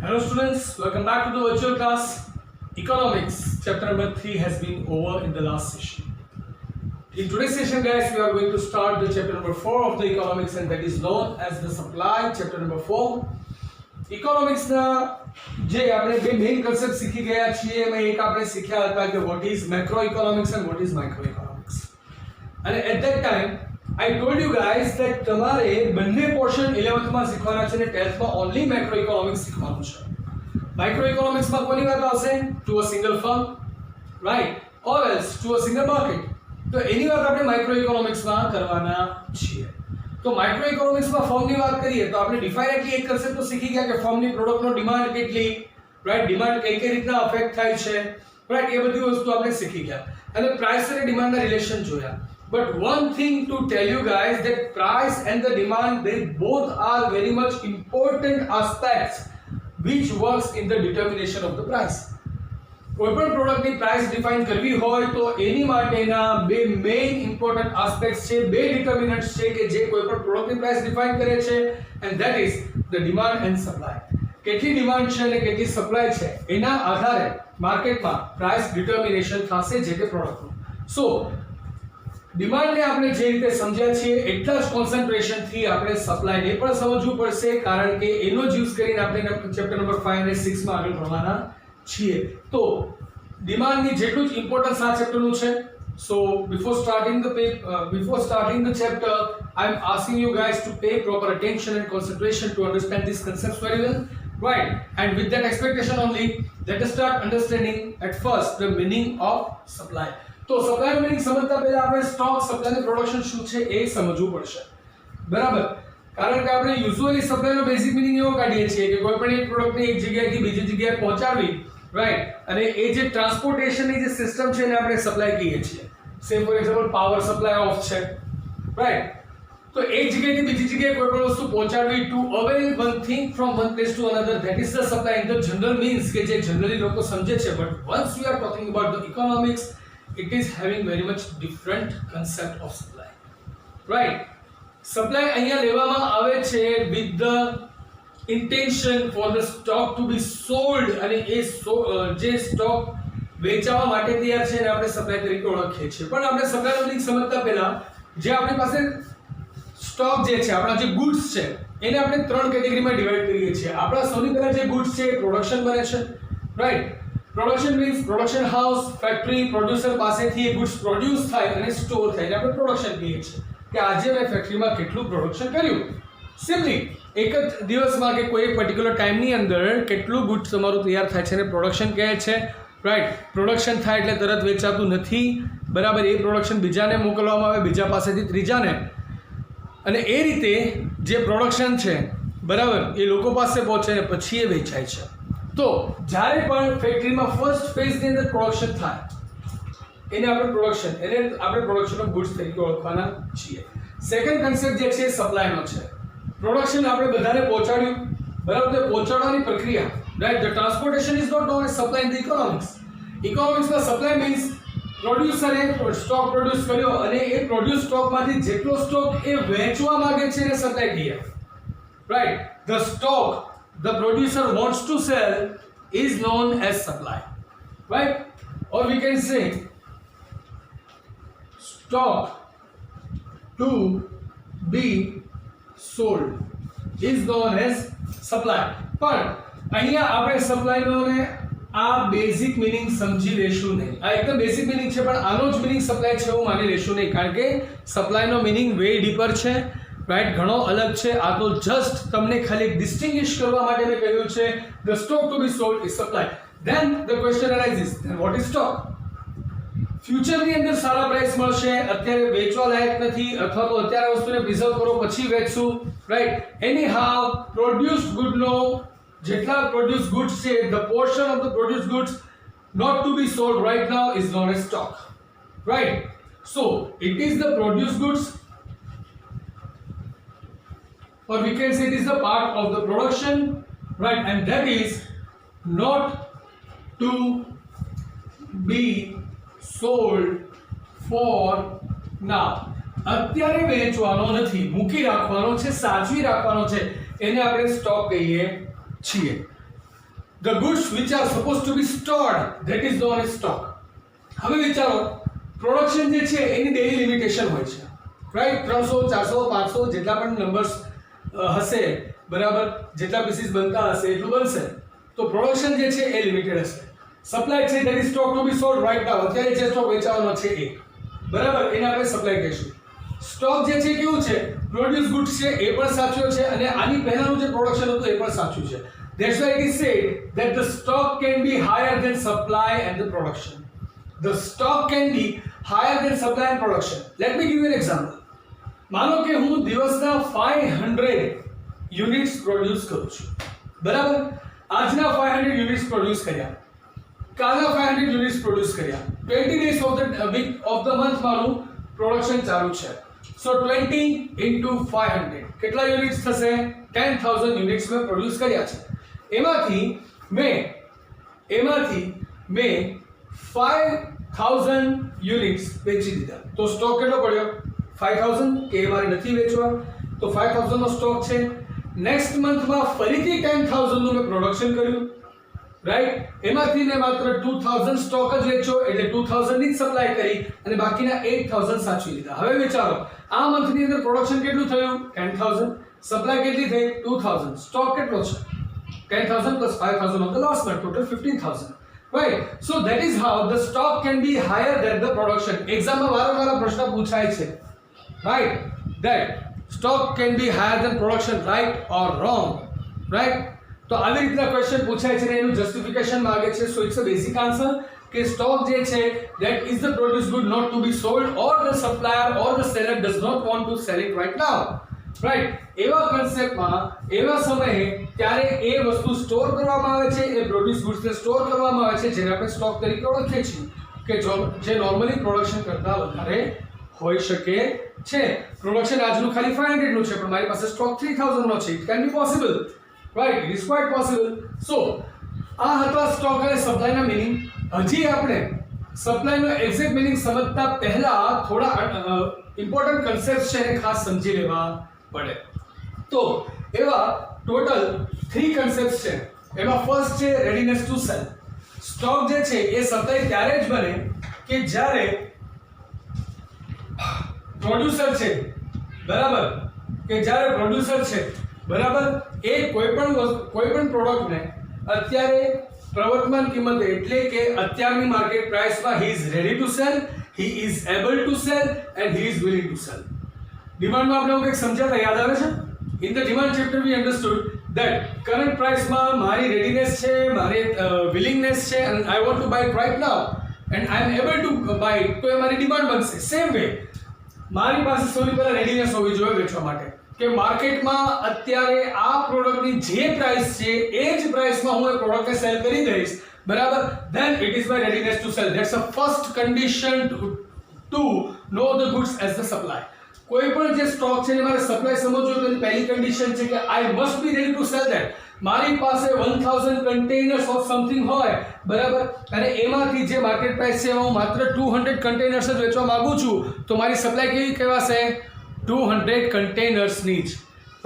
Hello students, welcome back to the virtual class. Economics chapter number 3 has been over in the last session. In today's session guys, we are going to start the chapter number 4 of the economics, and that is known as the supply chapter number 4. Economics na જે આપણે બે main concept શીખી ગયા છીએ એમાં એક આપણે શીખ્યા હતા કે what is macroeconomics and what is microeconomics. અને at that time I told you guys that તમારે બંને પોર્શન 11th માં શીખવાના છે અને 12th માં only macroeconomics શીખવાનું છે. Microeconomics માં કોની વાત આવશે? To a single firm, right? Or else to a single market. તો એની વાત આપણે માઇક્રોઇકોનોમિક્સ માં કરવાના છીએ. તો માઇક્રોઇકોનોમિક્સ માં ફર્મ ની વાત કરીએ તો આપણે ડિફાઇનેટલી એક કન્સેપ્ટ તો શીખી ગયા કે ફર્મ ની પ્રોડક્ટ નો ડિમાન્ડ કેટલી, રાઈટ? ડિમાન્ડ કઈ રીતના અફેક્ટ થાય છે, રાઈટ? એ બધી વસ્તુ આપણે શીખી ગયા અને પ્રાઇસ અને ડિમાન્ડ ના રિલેશન જોયા. But one thing to tell you guys that price and the demand, they both are very much important aspects which works in the determination of the price. કોઈપણ પ્રોડક્ટની પ્રાઇસ ડિફાઇન કરવી હોય તો એની માટેના બે main important aspects છે, બે determinants છે કે જે કોઈપણ પ્રોડક્ટની પ્રાઇસ ડિફાઇન કરે છે, and that is the demand and supply. કેટલી ડિમાન્ડ છે અને કેટલી સપ્લાય છે એના આધારે માર્કેટમાં પ્રાઇસ ડિટર્મિનેશન થશે જે તે પ્રોડક્ટનું. સો ડિમાન્ડને આપણે જે રીતે સમજ્યા છીએ એટલા જ કોન્સન્ટ્રેશનથી આપણે સપ્લાયને પણ સમજવું પડશે, કારણ કે એનો જ યુઝ કરીને આપણે ચેપ્ટર નંબર 5 અને 6 માં આગળ ભણવાના છીએ. તો ડિમાન્ડની જેટલું જ ઇમ્પોર્ટન્સ આ ચેપ્ટરનું છે. સો before starting the chapter, I am asking you guys to pay proper attention and concentration to understand these concepts very well, right? And with that expectation only, let us start understanding at first the meaning of supply. તો supply નો meaning સમજતા પહેલા આપણે stock, supply અને production શું છે એ સમજવું પડશે, બરાબર? કારણ કે આપણે યુઝ્યુઅલી સપ્લાયનો બેઝિક મીનિંગ એવો કાઢીએ છીએ કે કોઈ પણ એક પ્રોડક્ટને એક જગ્યાએથી બીજી જગ્યાએ પહોંચાડવી, રાઈટ? અને એ જે ટ્રાન્સપોર્ટેશનની જે સિસ્ટમ છે એને આપણે સપ્લાય કહીએ છીએ. Same for example power supply of છે, રાઈટ? તો એક જગ્યાએથી બીજી જગ્યાએ કોઈ પણ વસ્તુ પહોંચાડવી, to avail one thing from one place to another, that is the supply in the general means કે જે જનરલી લોકો સમજે છે. But once we are talking about the economics, it is having very much different concept of supply, right? Supply અહીંયા લેવામાં આવે છે with the intention for the stock to be sold, અને એ જે સ્ટોક વેચવા માટે તૈયાર છે એને આપણે સપ્લાય તરીકે ઓળખીએ છીએ. પણ આપણે સપ્લાયનો મીનિંગ સમજતા પહેલા જે આપણી પાસે સ્ટોક જે છે, આપણા જે ગુડ્સ છે, એને આપણે ત્રણ કેટેગરીમાં ડિવાઈડ કરીએ છીએ. આપણા સૌથી પહેલા જે ગુડ્સ છે એ પ્રોડક્શન બને છે, right? Production means production house, factory, producer પાસેથી એ ગુડ્સ પ્રોડ્યુસ થાય અને સ્ટોર થાય, એટલે આપણે પ્રોડક્શન કહીએ છીએ કે આજે મેં ફેક્ટરીમાં કેટલું પ્રોડક્શન કર્યું. સિમ્પલી એક જ દિવસમાં કે કોઈ પર્ટિક્યુલર ટાઈમની અંદર કેટલું ગુડ્સ તમારું તૈયાર થાય છે એને પ્રોડક્શન કહે છે, રાઈટ? પ્રોડક્શન થાય એટલે તરત વેચાતું નથી, બરાબર? એ પ્રોડક્શન બીજાને મોકલવામાં આવે, બીજા પાસેથી ત્રીજાને, અને એ રીતે જે પ્રોડક્શન છે, બરાબર, એ લોકો પાસે પહોંચે અને પછી એ વેચાય છે. તો જ્યારે પણ ફેક્ટરીમાં ફર્સ્ટ ફેઝની અંદર પ્રોડક્શન થાય એને આપણે પ્રોડક્શન ઓફ ગુડ્સ તરીકે ઓળખવાના છીએ. સેકન્ડ કન્સેપ્ટ જે છે એ સપ્લાયનો છે. પ્રોડક્શન આપણે બધાને પહોંચાડ્યું, બરાબર? તો પહોંચાડવાની પ્રક્રિયા, right? The transportation is not known as supply in the economics. ઇકોનોમિક્સમાં સપ્લાય મીન્સ પ્રોડ્યુસરે સ્ટોક પ્રોડ્યુસ કર્યો અને એ પ્રોડ્યુસ સ્ટોકમાંથી જેટલો સ્ટોક એ વેચવા માંગે છે એને સપ્લાય કહીએ, right? The stock the producer wants to sell is known as supply, right? Or we can say stock to be sold is known as supply. પણ અહીંયા આપણે સપ્લાયનો ને આ બેઝિક મીનિંગ સમજી લેશું નહીં. આ એકદમ બેઝિક મીનિંગ છે, પણ આનો જ મીનિંગ સપ્લાય છે એવું માની લેશું નહીં, કારણ કે સપ્લાયનો મીનિંગ વે ડીપર છે, રાઈટ? ઘણો અલગ છે. આ તો જસ્ટ તમને ખાલી ડિસ્ટિંગ્વિશ કરવા માટે મેં કહ્યું છે the stock to be sold is supply. Then the question arises, then what is stock? ફ્યુચરની અંદર સારા પ્રાઇસ મળશે, અત્યારે વેચવા લાયક નથી, અથવા તો અત્યારે વસ્તુને પ્રિઝર્વ કરો પછી વેચશું, રાઈટ? એની હાઉ પ્રોડ્યુસ્ડ ગુડનો જેટલા પ્રોડ્યુસ ગુડ્સ છે, the portion of the produce goods not to be sold right now is known as stock, right? So it is the produce goods, or we can say it is the part of the production, right? And that is not to be sold for now. અત્યારે વેચવાનો નથી, મૂકી રાખવાનો છે, સાચવી રાખવાનો છે, એને આપણે સ્ટોક કહીએ છીએ. the goods which are supposed to be stored, that is known as stock. હવે વિચારો પ્રોડક્શન જે છે એની ડેલી લિમિટેશન હોય છે, રાઈટ? 300 400 500 જેટલા પણ નંબર્સ હશે, બરાબર, જેટલા પીસીસ બનતા હશે એટલું બનશે. તો પ્રોડક્શન જે છે એ લિમિટેડ હશે. સપ્લાય છે that is stock to be sold right now, અત્યારે જે સ્ટોક વેચાવાનો છે એ, બરાબર, એને આપણે સપ્લાય કહીશું. સ્ટોક જે છે કેવું છે? પ્રોડ્યુસ ગુડ્સ છે એ પણ સાચું છે અને આની પહેલાનું જે પ્રોડક્શન હતું એ પણ સાચું છે. That's why it is said that the stock can be higher than supply and the production. The stock can be higher than supply and production. Let me give you an example. માનો કે હું દિવસના 500 units produce કરું છું, બરાબર? આજના 500 units produce કર્યા, કાલના 500 યુનિટ્સ પ્રોડ્યુસ કર્યા. 20 days of the week of the month મારું પ્રોડક્શન ચાલુ છે. સો 20 into 500 કેટલા યુનિટ્સ થશે? 10,000 યુનિટ્સ મેં પ્રોડ્યુસ કર્યા છે. એમાંથી મેં 5,000 યુનિટ્સ વેચી દીધા. તો સ્ટોક કેટલો પડ્યો? 5,000, કે એ મારે નથી વેચવા, તો 5,000 નો સ્ટોક છે. નેક્સ્ટ મંથમાં ફરીથી 10,000 નું મેં પ્રોડક્શન કર્યું, રાઈટ? એમાંથી મેં માત્ર 2,000 સ્ટોક જ વેચ્યો, એટલે 2,000 ની જ સપ્લાય કરી અને બાકીના 8,000 સાચવી લીધા. હવે વિચારો આ મંથની અંદર પ્રોડક્શન કેટલું થયું? 10,000. સપ્લાય કેટલી થઈ? 2,000. સ્ટોક કેટલો છે? 10,000 plus 5,000 of the last month, total 15,000. Right? So that is how the stock can be higher than the production. Exam માં વારંવાર પ્રશ્ન પૂછાય છે, right? That stock can be higher than production, right or wrong? Right? તો આવી રીતના question પૂછાય છે અને એનું જસ્ટિફિકેશન માંગે છે. So it's a basic answer કે સ્ટોક જે છે that is the produced good not to be sold, or the supplier or the seller does not want to sell it right now. Right? એવા કન્સેપ્ટમાં એવા સમયે ત્યારે એ વસ્તુ સ્ટોર કરવામાં આવે છે, એ પ્રોડ્યુસ ગુડ્સને સ્ટોર કરવામાં આવે છે, જેને આપણે સ્ટોક તરીકે ઓળખીએ છીએ, કે જે નોર્મલી પ્રોડક્શન કરતાં વધારે હોઈ શકે છે. પ્રોડક્શન આજનું ખાલી 500 નું છે પણ મારી પાસે સ્ટોક 3,000 નો છે. It can be possible, right? It is quite possible. So આ હતા સ્ટોક અને સપ્લાયના મિનિંગ. હજી આપણે સપ્લાયનો એક્ઝેક્ટ મિનિંગ સમજતા પહેલા થોડા ઇમ્પોર્ટન્ટ કન્સેપ્ટ છે એને ખાસ સમજી લેવા પડે. તો એવા ટોટલ 3 કન્સેપ્ટ્સ છે. એમાં ફર્સ્ટ છે રેડીનેસ ટુ સેલ. સ્ટોક જે છે એ સપ્લાય ત્યારે જ બને કે જ્યારે પ્રોડ્યુસર છે, બરાબર, કે જ્યારે પ્રોડ્યુસર છે, બરાબર, એ કોઈ પણ પ્રોડક્ટને અત્યારે પ્રવર્તમાન કિંમતે, એટલે કે અત્યારની માર્કેટ પ્રાઇસમાં he is ready to sell, he is able to sell and he is willing to sell. ડિમાન્ડમાં આપણે કંઈક સમજ્યા હતા, યાદ આવે છે? In the demand chapter we understood that current પ્રાઇસમાં મારી રેડીનેસ છે, મારી વિલિંગનેસ છે, and I want to buy it right now and I am able to buy it, તો એ મારી ડિમાન્ડ બનશે. સેમ વે મારી પાસે સૌથી પહેલા રેડીનેસ હોવી જોઈએ વેચવા માટે, કે માર્કેટમાં અત્યારે આ પ્રોડક્ટની જે પ્રાઇસ છે એ જ પ્રાઇસમાં હું એ પ્રોડક્ટને સેલ કરી દઈશ, બરાબર, then it is my readiness to sell. That's the first condition to know the goods as the supply. કોઈ પણ જે સ્ટોક છે એ મારે સપ્લાય સમજવું તો એની પહેલી કન્ડિશન છે કે I must be ready to cell that. મારી પાસે 1000 કન્ટેનર્સ ઓફ સમથિંગ હોય, બરાબર, અને એમાંથી જે માર્કેટ પ્રાઇસ છે હું માત્ર 200 કન્ટેનર્સ જ વેચવા માંગુ છું, તો મારી સપ્લાય કેવી કહેવાશે? 200 કન્ટેનર્સની જ,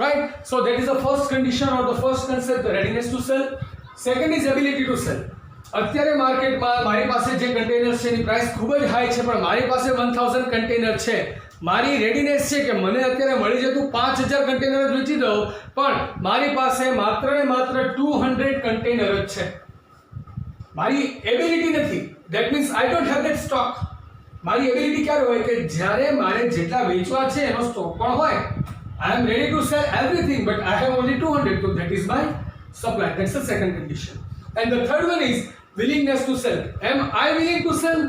right? So that is the first condition or the first concept, the readiness to sell. Second is ability to sell. અત્યારે માર્કેટમાં મારી પાસે જે કન્ટેનર્સ છે એની પ્રાઇસ ખૂબ જ હાઈ છે, પણ મારી પાસે 1000 કન્ટેનર છે. મારી રેડીનેસ છે કે મને અત્યારે મળી જતું 5000 કન્ટેનર જ વેચી દઉં, પણ મારી પાસે માત્ર ને માત્ર 200 કન્ટેનર જ છે. મારી એબિલિટી નથી. That means I don't have that stock. મારી એબિલિટી ક્યારે હોય? કે જ્યારે મારે જેટલા વેચવા છે એનો સ્ટોક પણ હોય. I am ready to sell everything but I have only 200, so that is my supply. That's the second condition. And the third one is willingness to sell. Am I willing to sell?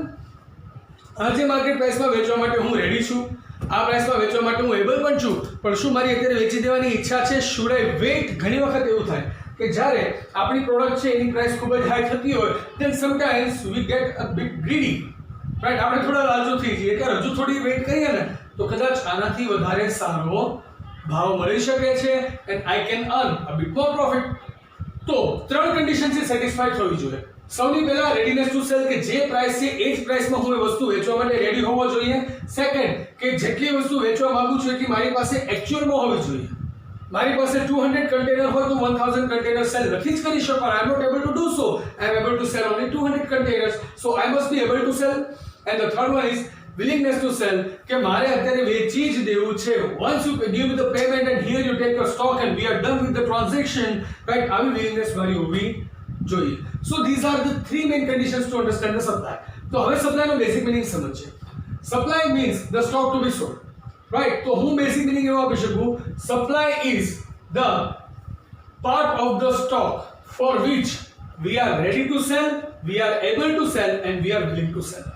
આજે market પ્રાઇસમાં વેચવા માટે હું ready છું, આ પ્રાઇસમાં વેચવા માટે હું able પણ છું, પણ શું મારી અત્યારે વેચી દેવાની ઈચ્છા છે? Should I wait? ઘણી વખત એવું થાય કે જ્યારે આપણી પ્રોડક્ટ છે એની પ્રાઇસ ખૂબ જ હાઈ થતી હોય, then sometimes we get a bit greedy, right? આપણે થોડા લાલચુ થઈ જઈએ કે હજુ થોડી વેઇટ કરીએ ને તો કદાચ આનાથી વધારે સારો ભાવ મળી શકે છે and I can earn a bit more profit. તો 3 કન્ડિશન છે સેટિસ્ફાઈડ થવી જોઈએ. સૌથી પહેલા રેડીનેસ ટુ સેલ, કે જે પ્રાઇસ છે એ જ પ્રાઇસમાં હું એ વસ્તુ વેચવા માટે રેડી હોવો જોઈએ. સેકન્ડ, કે જેટલી વસ્તુ વેચવા માંગુ છું એટલી મારી પાસે એક્ચ્યુઅલમાં હોવી જોઈએ. મારી પાસે 200 કન્ટેનર હોય તો 1000 કન્ટેનર સેલ નથી જ કરી શકો. I am not able to do so. I am able to sell only 200 containers. So I must be able to sell. And the third one is willingness to sell. કે મારે અત્યારે વેચી જ દેવું છે. Once you give me the payment and here you take your stock and we are done with the transaction, right? આવી willingness મારી હોવી જોઈએ. So these are the three main conditions to understand the supply. તો હવે supply નો basic meaning સમજીએ. Supply means the stock to be sold. Right? તો હું basic meaning એવો આપી શકું. Supply is the part of the stock for which we are ready to sell, we are able to sell and we are willing to sell.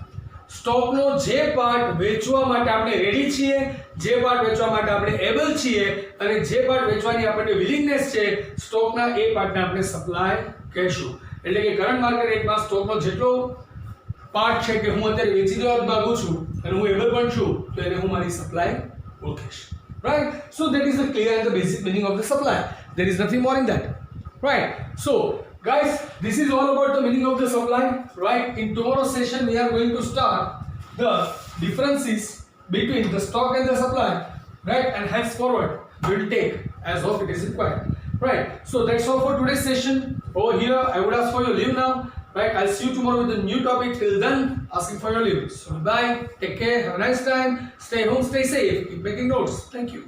સ્ટોકનો જે part વેચવા માટે આપણે ready છીએ, જે પાર્ટ વેચવા માટે આપણે એબલ છીએ અને જે પાર્ટ વેચવાની આપણને વિલિંગનેસ છે, સ્ટોકના એ પાર્ટને આપણે સપ્લાય કહેશું. એટલે કે કરંટ માર્કેટ રેટમાં સ્ટોકનો જેટલો પાર્ટ છે કે હું અત્યારે વેચી દેવા માંગુ છું અને હું એબલ પણ છું તો એને હું મારી supply ઓળખીશ. Right? So that is the clear and the basic meaning of the supply. There is nothing more in that. Right? So guys, this is all about the meaning of the supply. Right? In tomorrow's session we are going to start the differences between the stock and the supply. Right? And henceforward we will take as of it is required. Right? So that's all for today's session. Over here I would ask for your leave now. Right? I'll see you tomorrow with a new topic. Till then, asking for your leave. So bye. Take care. Have a nice time. Stay home. Stay safe. Keep making notes. Thank you.